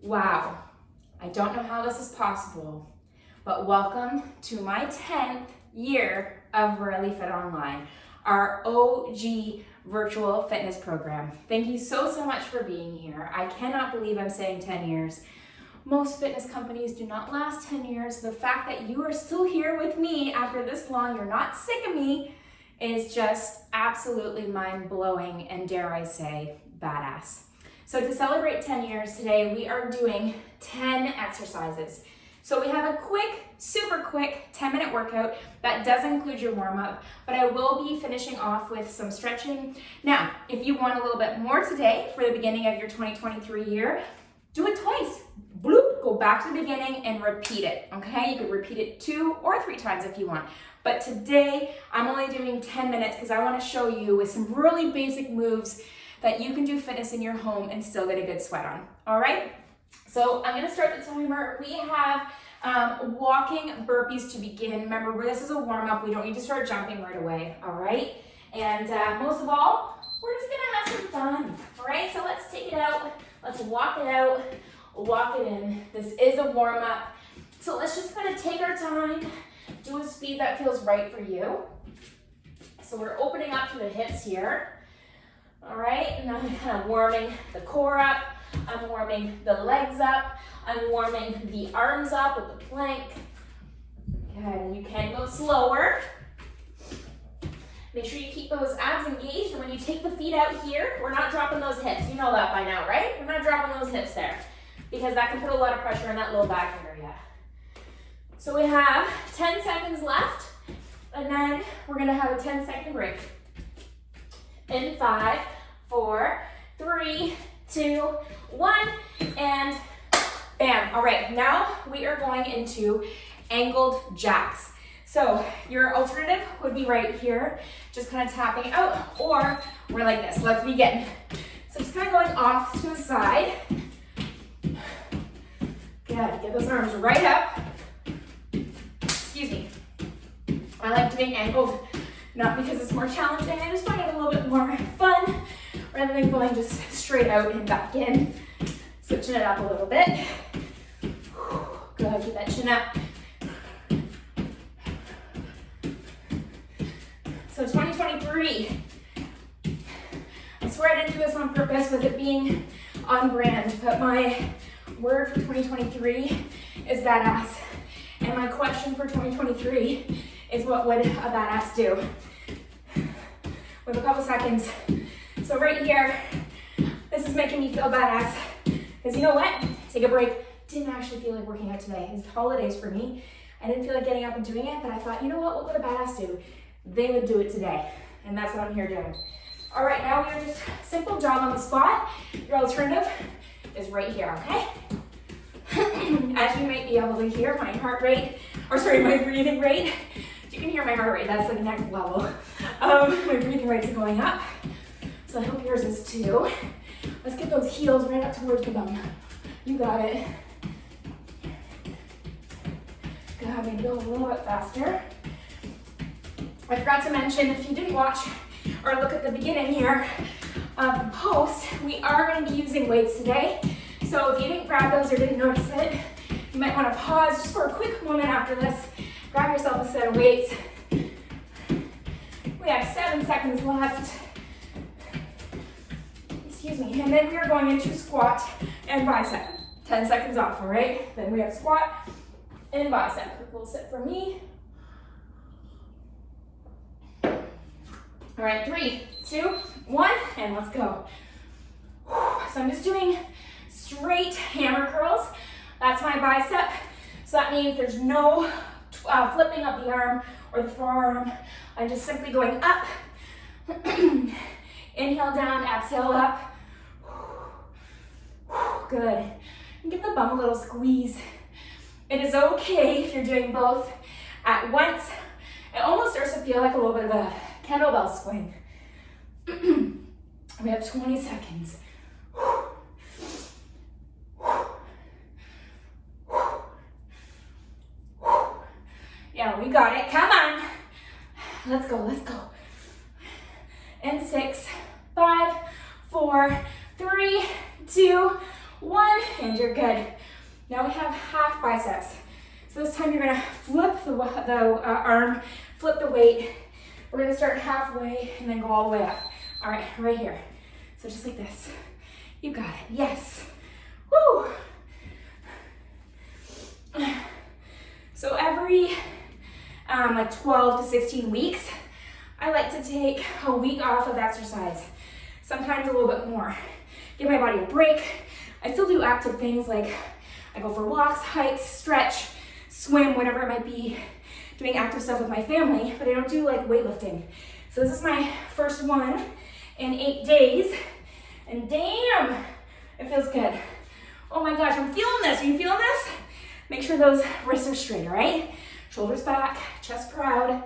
Wow, I don't know how this is possible, but welcome to my 10th year of Really Fit Online, our OG virtual fitness program. Thank you so much for being here. I cannot believe I'm saying 10 years. Most fitness companies do not last 10 years. The fact that you are still here with me after this long, you're not sick of me, is just absolutely mind-blowing and, dare I say, badass. So to celebrate 10 years today, we are doing 10 exercises. So we have a quick, super quick 10-minute workout that does include your warm-up, but I will be finishing off with some stretching. Now, if you want a little bit more today for the beginning of your 2023 year, do it twice. Bloop, go back to the beginning and repeat it, okay? You could repeat it 2 or 3 times if you want. But today, I'm only doing 10 minutes because I want to show you with some really basic moves that you can do fitness in your home and still get a good sweat on, all right? So I'm gonna start the timer. We have walking burpees to begin. Remember, this is a warm-up. We don't need to start jumping right away, all right? And most of all, we're just gonna have some fun, all right? So let's take it out. Let's walk it out, walk it in. This is a warm-up. So let's just kind of take our time, do a speed that feels right for you. So we're opening up to the hips here. All right, and I'm kind of warming the core up. I'm warming the legs up. I'm warming the arms up with the plank. Good, you can go slower. Make sure you keep those abs engaged, and when you take the feet out here, we're not dropping those hips. You know that by now, right? We're not dropping those hips there because that can put a lot of pressure in that low back area. So we have 10 seconds left, and then we're gonna have a 10-second break. In 5, 4, 3, 2, 1, and bam. All right, now we are going into angled jacks. So your alternative would be right here, just kind of tapping out, or we're like this. Let's begin. So just kind of going off to the side. Good, get those arms right up. Excuse me. I like doing angled, not because it's more challenging, I just find it a little bit more fun rather than going just straight out and back in. Switching it up a little bit. Good, keep that chin up. So 2023, I swear I didn't do this on purpose with it being on brand, but my word for 2023 is badass. And my question for 2023 is, what would a badass do? With a couple seconds. So right here, this is making me feel badass. Because you know what? Take a break. Didn't actually feel like working out today. It's holidays for me. I didn't feel like getting up and doing it, but I thought, you know what would a badass do? They would do it today. And that's what I'm here doing. All right, now we're just simple jog on the spot. Your alternative is right here, okay? As you might be able to hear, my my breathing rate. You can hear my heart rate, that's like next level. My breathing rates are going up. So I hope yours is too. Let's get those heels right up towards the bum. You got it. Good, maybe go a little bit faster. I forgot to mention, if you didn't watch or look at the beginning here of the post, we are going to be using weights today. So if you didn't grab those or didn't notice it, you might want to pause just for a quick moment after this. Grab yourself a set of weights. We have 7 seconds left. Excuse me. And then we are going into squat and bicep. 10 seconds off, all right? Then we have squat and bicep. Quick little sit for me. All right, 3, 2, 1, and let's go. So I'm just doing straight hammer curls. That's my bicep. So that means there's no flipping up the arm or the forearm. I'm just simply going up. Inhale down, exhale up. Good. And give the bum a little squeeze. It is okay if you're doing both at once. It almost starts to feel like a little bit of a kettlebell swing. We have 20 seconds. Yeah, we got it. Come on. Let's go, let's go. And 6, 5, 4, 3, 2, 1, and you're good. Now we have half biceps. So this time you're gonna flip the arm, flip the weight. We're gonna start halfway and then go all the way up. All right, right here. So just like this. You got it, yes. Woo! So every like 12 to 16 weeks, I like to take a week off of exercise. Sometimes a little bit more. Give my body a break. I still do active things like I go for walks, hikes, stretch, swim, whatever it might be, doing active stuff with my family, but I don't do like weightlifting. So this is my first one in 8 days, and damn, it feels good. Oh my gosh, I'm feeling this. Are you feeling this? Make sure those wrists are straight, all right? Shoulders back, chest proud.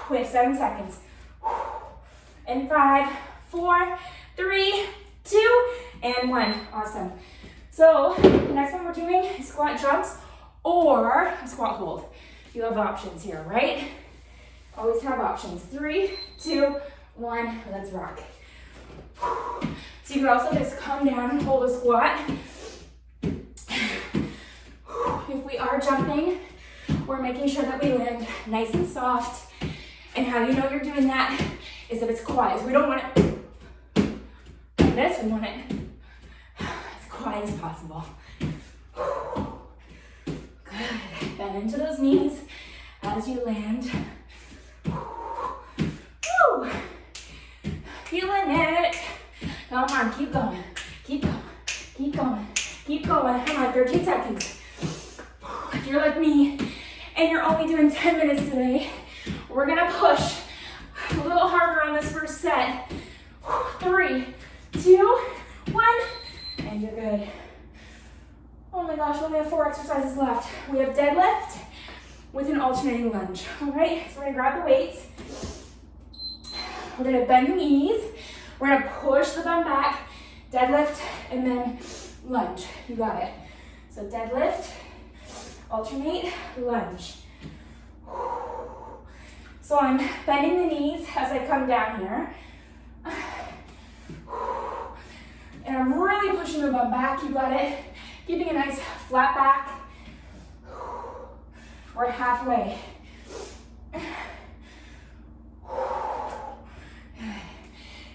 We have 7 seconds. And 5, 4, 3, 2, and 1. Awesome. So the next one we're doing is squat jumps or a squat hold. You have options here, right? Always have options. 3, 2, 1, let's rock. So you can also just come down and hold a squat. If we are jumping, we're making sure that we land nice and soft. And how you know you're doing that is if it's quiet. So we don't want it like this, we want it as quiet as possible. Good. Bend into those knees as you land. Woo! Feeling it. Come on, keep going. Keep going. Keep going. Keep going. Come on, 13 seconds. If you're like me and you're only doing 10 minutes today, we're gonna push a little harder on this first set. 3, 2, 1, and you're good. Oh my gosh, we only have 4 exercises left. We have deadlift with an alternating lunge. All right, so we're gonna grab the weights. We're gonna bend the knees. We're gonna push the bum back, deadlift, and then lunge. You got it. So deadlift, alternate, lunge. So I'm bending the knees as I come down here. And I'm really pushing the bum back, you got it. Keeping a nice flat back. We're halfway.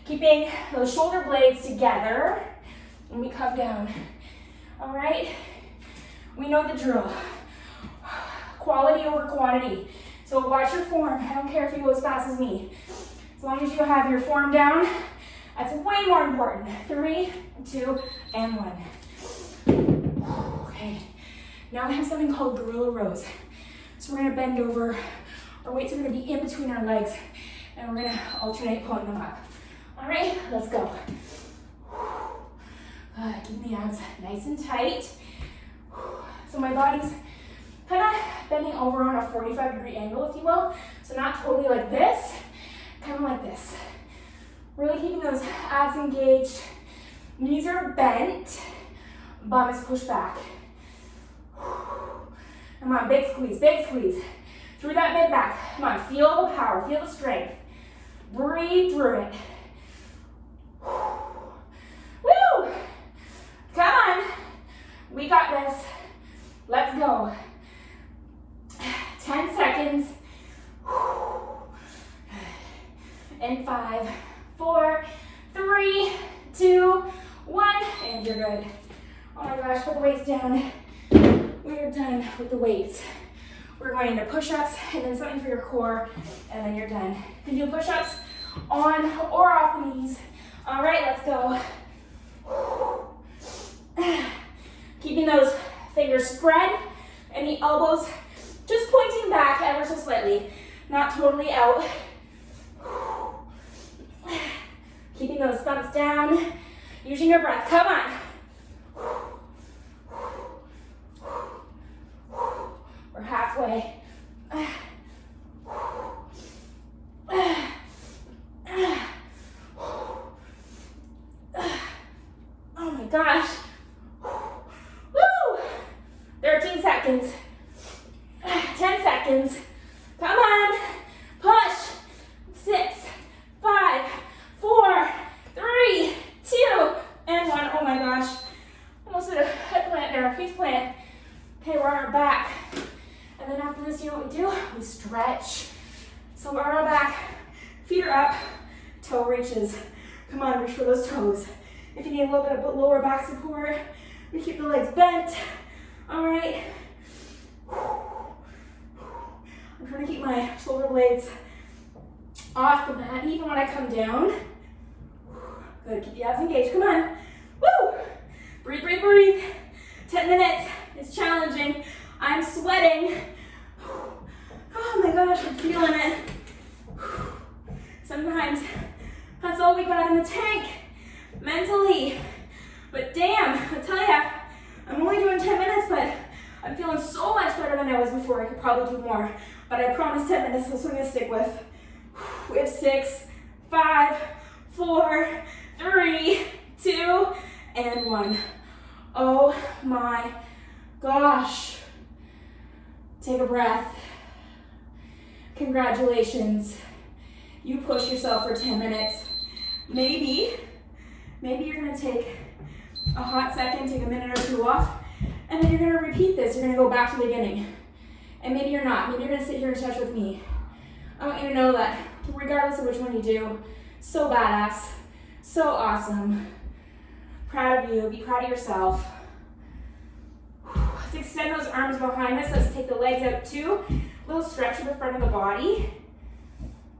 Keeping those shoulder blades together when we come down. All right? We know the drill. Quality over quantity. So watch your form. I don't care if you go as fast as me. As long as you have your form down, that's way more important. 3, 2, and 1. Okay. Now we have something called gorilla rows. So we're gonna bend over. Our weights are gonna be in between our legs, and we're gonna alternate pulling them up. All right, let's go. Good. Keep the abs nice and tight. So my body's kind of bending over on a 45-degree angle, if you will. So not totally like this, kind of like this. Really keeping those abs engaged. Knees are bent. Bum is pushed back. Come on, big squeeze, big squeeze. Through that mid back. Come on, feel the power, feel the strength. Breathe through it. Woo! Come on. We got this. Let's go. 10 seconds. And 5, 4, 3, 2, 1, and you're good. Oh my gosh, put the weights down. We're done with the weights. We're going into push-ups and then something for your core, and then you're done. You can do push-ups on or off the knees. All right, let's go. Keeping those fingers spread and the elbows just pointing back ever so slightly, not totally out. Keeping those thumbs down, using your breath. Come on. We're halfway. Oh my gosh. Woo! 13 seconds. 10 seconds. Come on. Push. 6, 5, 4, 3, 2, and 1. We stretch. So arm back, feet are up, toe reaches. Come on, reach for those toes. If you need a little bit of lower back support, we keep the legs bent. All right. I'm trying to keep my shoulder blades off the mat, even when I come down. Good, keep the abs engaged, come on. Woo! Breathe, breathe, breathe. 10 minutes, it's challenging. I'm sweating. Oh my gosh, I'm feeling it. Sometimes that's all we got in the tank, mentally. But damn, I tell ya, I'm only doing 10 minutes, but I'm feeling so much better than I was before. I could probably do more, but I promise 10 minutes, that's what I'm gonna stick with. We have 6, 5, 4, 3, 2, and 1. Oh my gosh. Take a breath. Congratulations. You push yourself for 10 minutes. Maybe you're gonna take a hot second, take a minute or two off, and then you're gonna repeat this. You're gonna go back to the beginning. And maybe you're not. Maybe you're gonna sit here and stretch with me. I want you to know that regardless of which one you do, so badass, so awesome. Proud of you, be proud of yourself. Let's extend those arms behind us. Let's take the legs out too. A little stretch in the front of the body.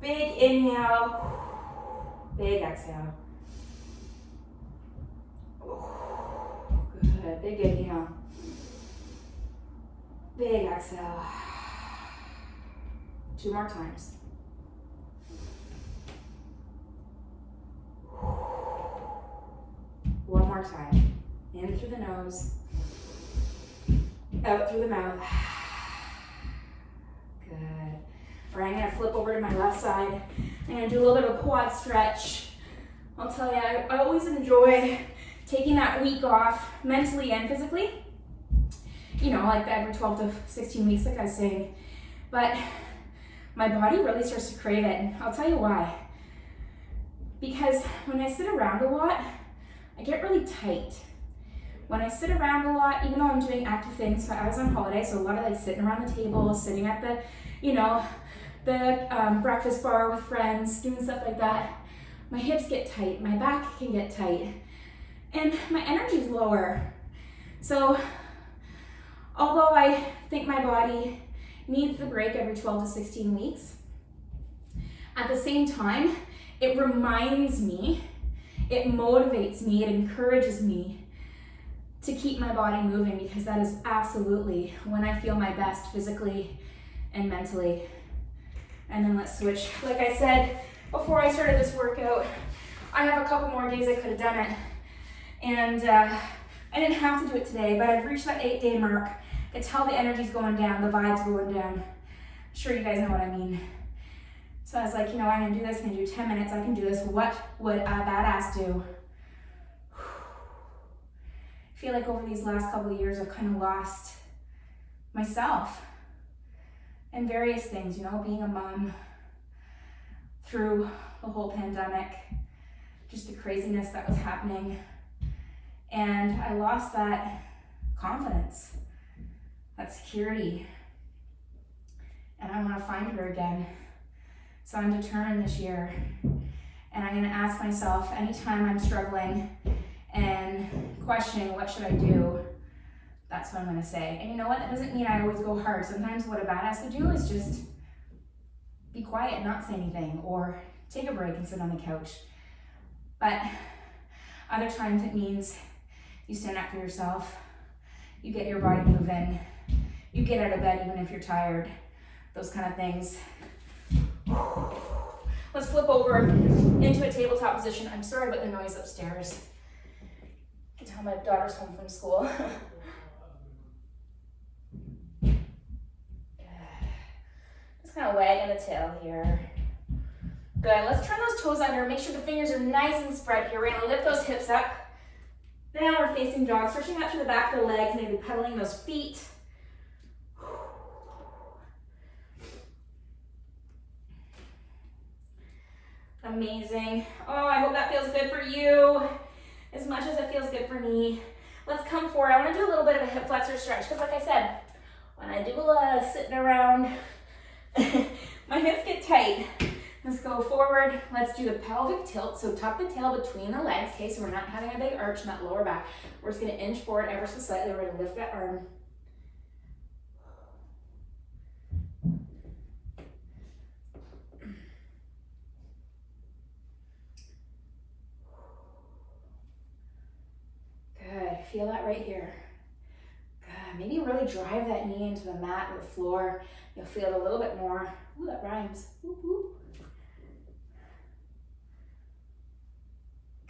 Big inhale, big exhale. Good, big inhale. Big exhale. 2 more times. One more time. In through the nose, out through the mouth. Good. All right, I'm gonna flip over to my left side. I'm gonna do a little bit of a quad stretch. I'll tell you, I always enjoy taking that week off, mentally and physically. You know, like every 12 to 16 weeks, like I was saying. But my body really starts to crave it. And I'll tell you why. Because when I sit around a lot, I get really tight. When I sit around a lot, even though I'm doing active things, so I was on holiday, so a lot of like sitting around the table, sitting at the, the breakfast bar with friends, doing stuff like that, my hips get tight, my back can get tight, and my energy's lower. So although I think my body needs the break every 12 to 16 weeks, at the same time, it reminds me, it motivates me, it encourages me to keep my body moving, because that is absolutely when I feel my best physically and mentally. And then let's switch. Like I said before I started this workout, I have a couple more days I could have done it. And I didn't have to do it today, but I've reached that 8-day mark. I tell the energy's going down, the vibe's going down. I'm sure you guys know what I mean. So I was like, I'm gonna do this, I'm gonna do 10 minutes, I can do this. What would a badass do? I feel like over these last couple of years, I've kind of lost myself in various things, being a mom through the whole pandemic, just the craziness that was happening. And I lost that confidence, that security, and I want to find her again. So I'm determined this year, and I'm gonna ask myself anytime I'm struggling and questioning what should I do, that's what I'm gonna say. And you know what, that doesn't mean I always go hard. Sometimes what a badass would do is just be quiet and not say anything, or take a break and sit on the couch. But other times it means you stand up for yourself, you get your body moving, you get out of bed even if you're tired, those kind of things. Let's flip over into a tabletop position. I'm sorry about the noise upstairs. I can tell my daughter's home from school. Good. Just kind of wagging the tail here. Good. Let's turn those toes under. Make sure the fingers are nice and spread here. We're going to lift those hips up. Downward facing dog. Stretching out through the back of the legs. Maybe pedaling those feet. Amazing. Oh, I hope that feels good for you as much as it feels good for me. Let's come forward. I want to do a little bit of a hip flexor stretch because like I said, when I do a lot of sitting around My hips get tight. Let's go forward. Let's do the pelvic tilt. So tuck the tail between the legs, okay? So we're not having a big arch in that lower back. We're just gonna inch forward ever so slightly. We're gonna lift that arm. Good, feel that right here. Good, maybe really drive that knee into the mat or the floor. You'll feel it a little bit more. Ooh, that rhymes. Whoop, whoop.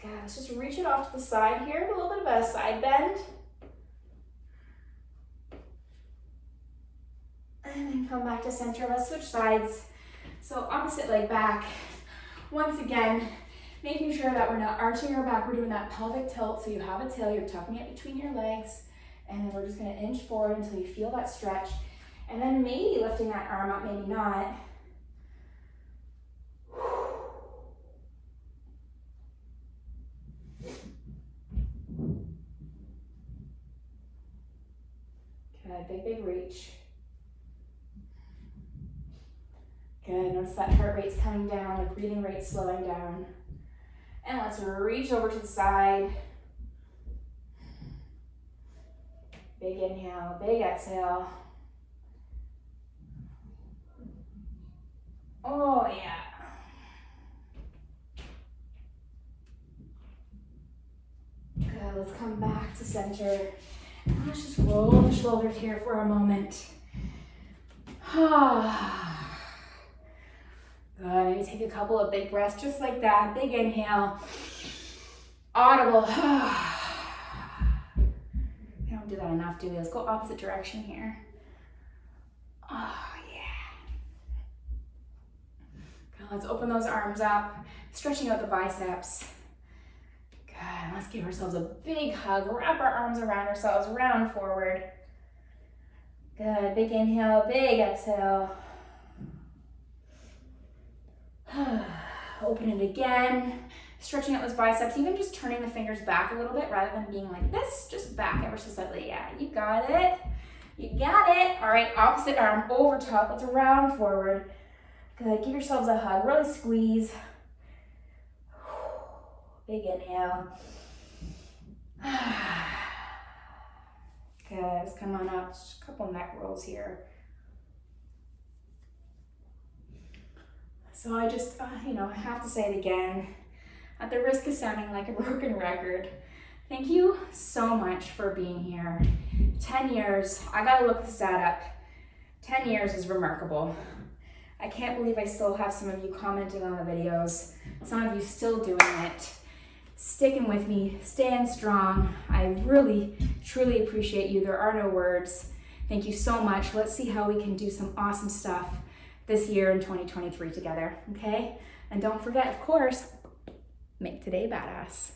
Good, let's just reach it off to the side here, a little bit of a side bend. And then come back to center. Let's switch sides. So opposite leg back. Once again, making sure that we're not arching our back. We're doing that pelvic tilt. So you have a tail, you're tucking it between your legs. And then we're just gonna inch forward until you feel that stretch. And then maybe lifting that arm up, maybe not. Good, big, big reach. Good, notice that heart rate's coming down, the breathing rate's slowing down. And let's reach over to the side. Big inhale, big exhale. Oh yeah. Good, let's come back to center. And let's just roll the shoulders here for a moment. Good, maybe take a couple of big breaths just like that. Big inhale. Audible. We don't do that enough, do we? Let's go opposite direction here. Oh, yeah. Good, let's open those arms up. Stretching out the biceps. Good, let's give ourselves a big hug. Wrap our arms around ourselves, round forward. Good, big inhale, big exhale. Open it again. Stretching out those biceps, even just turning the fingers back a little bit rather than being like this, just back ever so slightly. Yeah, you got it. You got it. All right, opposite arm over top. Let's round forward. Good, give yourselves a hug. Really squeeze. Big inhale. Good, just come on up. Just a couple neck rolls here. So I just, I have to say it again, at the risk of sounding like a broken record, thank you so much for being here. 10 years, I gotta look this stat up. 10 years is remarkable. I can't believe I still have some of you commenting on the videos, some of you still doing it, sticking with me, staying strong. I really, truly appreciate you. There are no words. Thank you so much. Let's see how we can do some awesome stuff this year in 2023 together, okay? And don't forget, of course, make today badass.